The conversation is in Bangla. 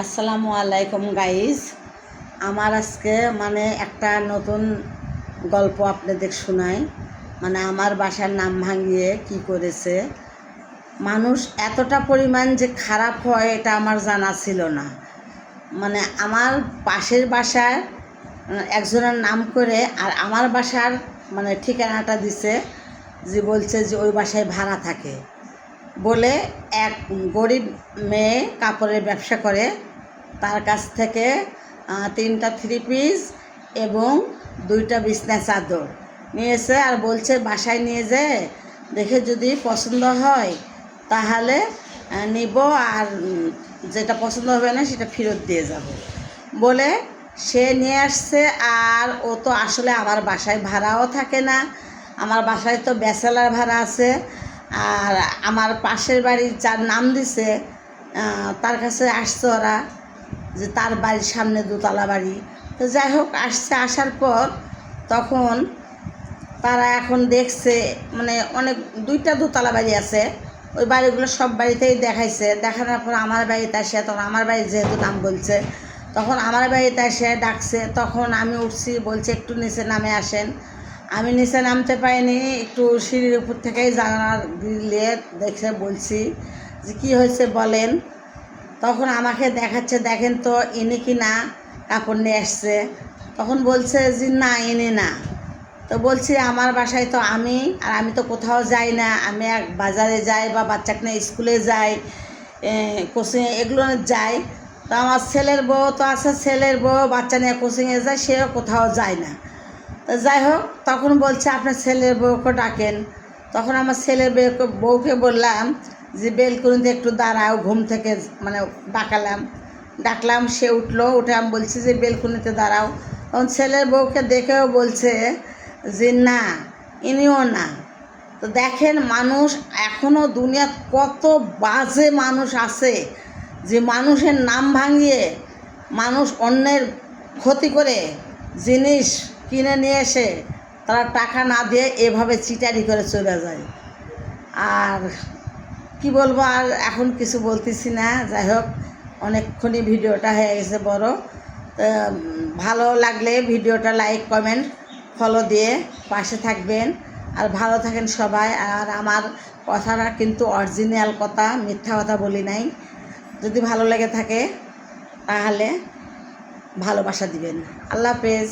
আসসালামু আলাইকুম গাইস। আমার আজকে একটা নতুন গল্প আপনাদের শোনাই। আমার বাসার নাম ভাঙিয়ে কি করেছে মানুষ, এতটা পরিমাণ যে খারাপ হয় এটা আমার জানা ছিল না। আমার পাশের বাসার একজনের নাম করে আর আমার বাসার ঠিকানাটা দিছে, যে বলছে যে ওই বাসায় ভাড়া থাকে বলে। এক গরিব মেয়ে কাপড়ের ব্যবসা করে, তার কাছ থেকে 3টা 3 পিস এবং 2টা বিছনা চাদর নিয়েছে আর বলছে বাসায় নিয়ে যেয়ে দেখে যদি পছন্দ হয় তাহলে নিব, আর যেটা পছন্দ হবে না সেটা ফেরত দিয়ে যাব বলে সে নিয়ে আসছে। আর ও তো আসলে আমার বাসায় ভাড়াও থাকে না, আমার বাসায় তো ব্যাচেলার ভাড়া আছে। আর আমার পাশের বাড়ির যার নাম দিছে তার কাছে আসছে ওরা, যে তার বাড়ির সামনে দোতলা বাড়ি। তো যাই হোক, আসার পর তখন তারা এখন দেখছে অনেক 2টা দোতলা বাড়ি আছে, ওই বাড়িগুলো সব বাড়িতেই দেখাইছে। দেখানোর পর আমার বাড়িতে আসে, তখন আমার বাড়ির যেহেতু নাম বলছে তখন আমার বাড়িতে এসে ডাকছে। তখন আমি উঠছি, বলছে একটু নিচে নামে আসেন। আমি নিচে নামতে পারিনি, একটু সিঁড়ির উপর থেকেই জানালার গ্রিলে দেখে বলছি যে কী হয়েছে বলেন। তখন আমাকে দেখাচ্ছে, দেখেন তো ইনি কি না কাপড় নিয়ে আসছে। তখন বলছে যে না, ইনি না। তো বলছি আমার বাসায় তো আমি তো কোথাও যাই না, আমি এক বাজারে যাই বা বাচ্চাকে নিয়ে স্কুলে যাই, কোচিংয়ে এগুলো যাই। তো আমার ছেলের বউ তো আছে, ছেলের বউ বাচ্চা নিয়ে কোচিংয়ে যায়, সেও কোথাও যায় না। তো যাই হোক, তখন বলছে আপনার ছেলের বউকে ডাকেন। তখন আমার ছেলের বউকে বললাম যে বেলকুনিতে একটু দাঁড়াও, ঘুম থেকে ডাকলাম, সে উঠলো। উঠে আমি বলছি যে বেলকুনিতে দাঁড়াও। তখন ছেলের বউকে দেখেও বলছে যে না, ইনিও না। তো দেখেন, মানুষ এখনও দুনিয়াত কত বাজে মানুষ আছে, যে মানুষের নাম ভাঙিয়ে মানুষ অন্যের ক্ষতি করে জিনিস কিনে নিয়ে এসে তারা টাকা না দিয়ে এভাবে চিটারি করে চলে যায়। আর কি বলবো, আর এখন কিছু বলতেছি না। যাই হোক, অনেকক্ষণই ভিডিওটা হয়ে গেছে বড়। ভালো লাগলে ভিডিওটা লাইক কমেন্ট ফলো দিয়ে পাশে থাকবেন, আর ভালো থাকেন সবাই। আর আমার কথাটা কিন্তু অরিজিনাল কথা, মিথ্যা কথা বলি নাই। যদি ভালো লেগে থাকে তাহলে ভালোবাসা দিবেন। আল্লাহ হাফেজ।